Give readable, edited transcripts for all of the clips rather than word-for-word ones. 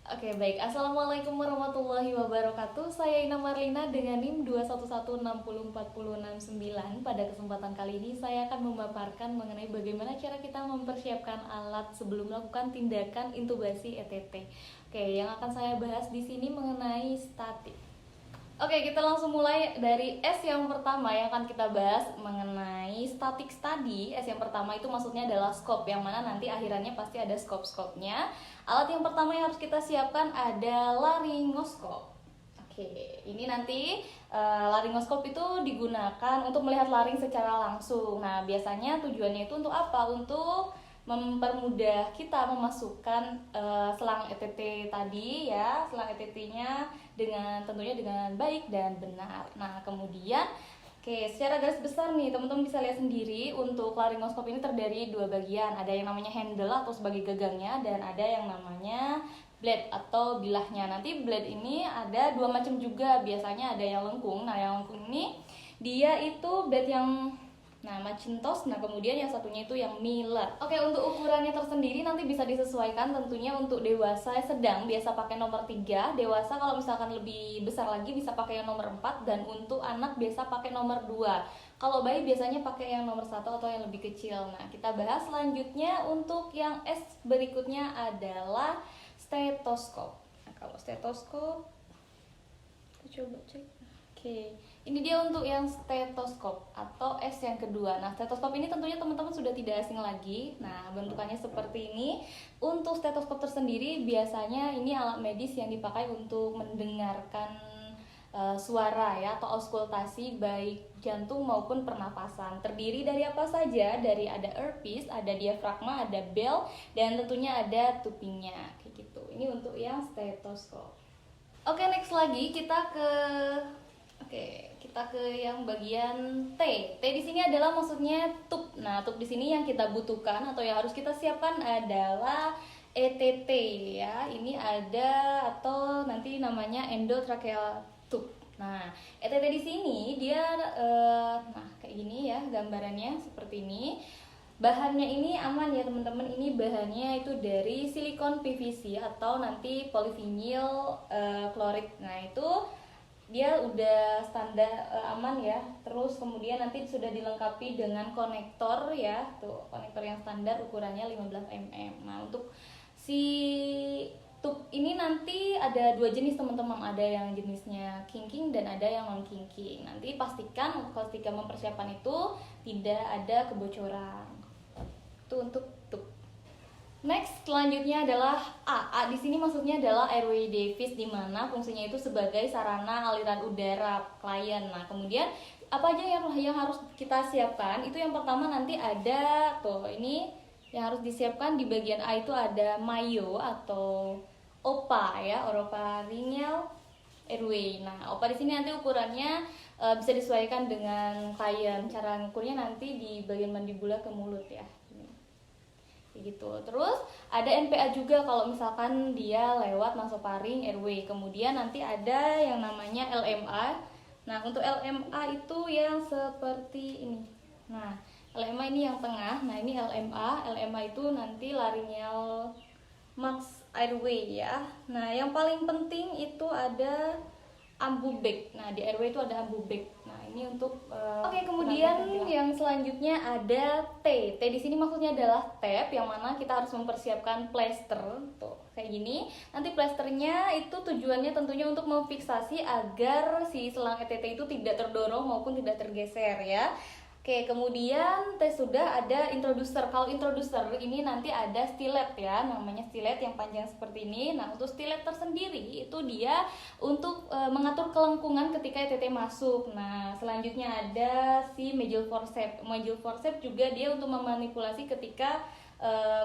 Oke, baik. Assalamualaikum warahmatullahi wabarakatuh. Saya Ina Marlina dengan NIM 211604069. Pada kesempatan kali ini saya akan memaparkan mengenai bagaimana cara kita mempersiapkan alat sebelum melakukan tindakan intubasi ETT. Oke, yang akan saya bahas di sini mengenai statik. Oke, kita langsung mulai dari S yang pertama yang akan kita bahas mengenai static study. S yang pertama itu maksudnya adalah scope, yang mana nanti akhirannya pasti ada scope-scope-nya. Alat yang pertama yang harus kita siapkan ada laringoskop. Oke, ini nanti laringoskop itu digunakan untuk melihat laring secara langsung. Nah, biasanya tujuannya itu untuk apa? Untuk mempermudah kita memasukkan selang ETT tadi ya, selang ETT-nya tentunya dengan baik dan benar. Nah, kemudian secara garis besar nih teman-teman bisa lihat sendiri untuk laringoskop ini terdiri dua bagian. Ada yang namanya handle atau sebagai gagangnya dan ada yang namanya blade atau bilahnya. Nanti blade ini ada dua macam juga, biasanya ada yang lengkung. Nah, yang lengkung ini dia itu blade yang Macintosh. Nah, kemudian yang satunya itu yang Miller. Oke, untuk ukurannya tersendiri nanti bisa disesuaikan. Tentunya untuk dewasa sedang biasa pakai nomor 3, dewasa kalau misalkan lebih besar lagi bisa pakai yang nomor 4, dan untuk anak biasa pakai nomor 2. Kalau bayi biasanya pakai yang nomor 1 atau yang lebih kecil. Nah, kita bahas selanjutnya untuk yang S berikutnya adalah stetoskop. Nah, kalau stetoskop kita coba cek. Oke, ini dia untuk yang stetoskop atau S yang kedua. Nah, stetoskop ini tentunya teman-teman sudah tidak asing lagi. Nah, bentukannya seperti ini. Untuk stetoskop tersendiri biasanya ini alat medis yang dipakai untuk mendengarkan suara ya, atau auskultasi baik jantung maupun pernapasan. Terdiri dari apa saja? Dari ada earpiece, ada diafragma, ada bell, dan tentunya ada tupingnya kayak gitu. Ini untuk yang stetoskop. Oke, next lagi kita ke yang bagian T. T di sini adalah maksudnya tube. Nah, tube di sini yang kita butuhkan atau yang harus kita siapkan adalah ETT ya. Ini ada atau nanti namanya endotracheal tube. Nah, ETT di sini dia kayak gini ya gambarannya seperti ini. Bahannya ini aman ya teman-teman, ini bahannya itu dari silikon PVC atau nanti polyvinyl klorid. Nah, itu dia udah standar aman ya. Terus kemudian nanti sudah dilengkapi dengan konektor ya, tuh konektor yang standar ukurannya 15 mm. Nah, untuk si tube ini nanti ada dua jenis teman-teman, ada yang jenisnya kinking dan ada yang non kinking. Nanti pastikan ketika mempersiapkan itu tidak ada kebocoran. Itu untuk tube. Next, selanjutnya adalah A. A di sini maksudnya adalah airway device, di mana fungsinya itu sebagai sarana aliran udara klien. Nah, kemudian apa aja yang harus kita siapkan? Itu yang pertama nanti ada ini yang harus disiapkan di bagian A itu ada MAYO atau OPA ya, oropharyngeal airway. Nah, OPA di sini nanti ukurannya bisa disesuaikan dengan klien. Cara ngukurnya nanti di bagian mandibula ke mulut ya. Gitu. Terus ada NPA juga kalau misalkan dia lewat nasofaring airway. Kemudian nanti ada yang namanya LMA. Nah, untuk LMA itu yang seperti ini. Nah, LMA ini yang tengah. Nah, ini LMA. LMA itu nanti laryngeal max airway ya. Nah, yang paling penting itu ada ambubek. Nah, di airway itu ada ambubek. Nah, ini untuk Oke, kemudian yang selanjutnya ada T. T di sini maksudnya adalah tape, yang mana kita harus mempersiapkan plester. Tuh, kayak gini. Nanti plesternya itu tujuannya tentunya untuk memfiksasi agar si selang ETT itu tidak terdorong maupun tidak tergeser ya. Oke, kemudian tes sudah ada introducer. Kalau introducer ini nanti ada stilet ya, namanya stilet yang panjang seperti ini. Nah, untuk stilet tersendiri itu dia untuk mengatur kelengkungan ketika ETT masuk. Nah, selanjutnya ada si major forceps. Major forceps juga dia untuk memanipulasi ketika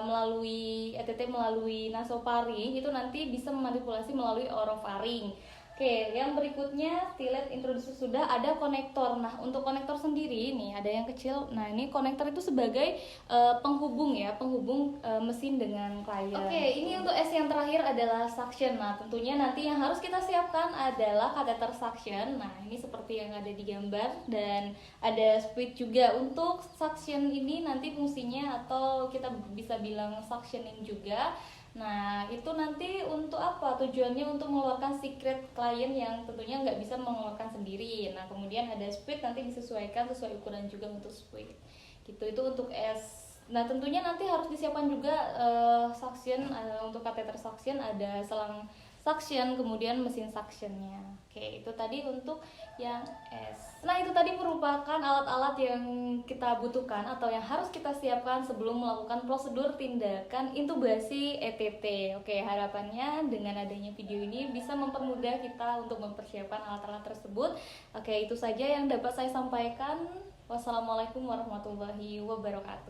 melalui ETT melalui nasofaring, itu nanti bisa memanipulasi melalui orofaring. Oke, yang berikutnya stilet introducer sudah ada konektor. Nah, untuk konektor sendiri nih ada yang kecil. Nah, ini konektor itu sebagai penghubung ya, penghubung mesin dengan klien. Oke, ini untuk S yang terakhir adalah suction. Nah, tentunya nanti yang harus kita siapkan adalah catheter suction. Nah, ini seperti yang ada di gambar, dan ada speed juga. Untuk suction ini nanti fungsinya atau kita bisa bilang suctioning juga. Nah, itu nanti untuk apa? Tujuannya untuk mengeluarkan secret klien yang tentunya nggak bisa mengeluarkan sendiri. Nah, kemudian ada speed, nanti disesuaikan sesuai ukuran juga untuk speed. Gitu, itu untuk S. Nah, tentunya nanti harus disiapkan juga suction, untuk kateter suction ada selang suction, kemudian mesin suctionnya. Oke, itu tadi untuk yang S. Nah, itu tadi merupakan alat-alat yang kita butuhkan atau yang harus kita siapkan sebelum melakukan prosedur tindakan intubasi ETT. Oke, harapannya dengan adanya video ini bisa mempermudah kita untuk mempersiapkan alat-alat tersebut. Oke, itu saja yang dapat saya sampaikan. Wassalamualaikum warahmatullahi wabarakatuh.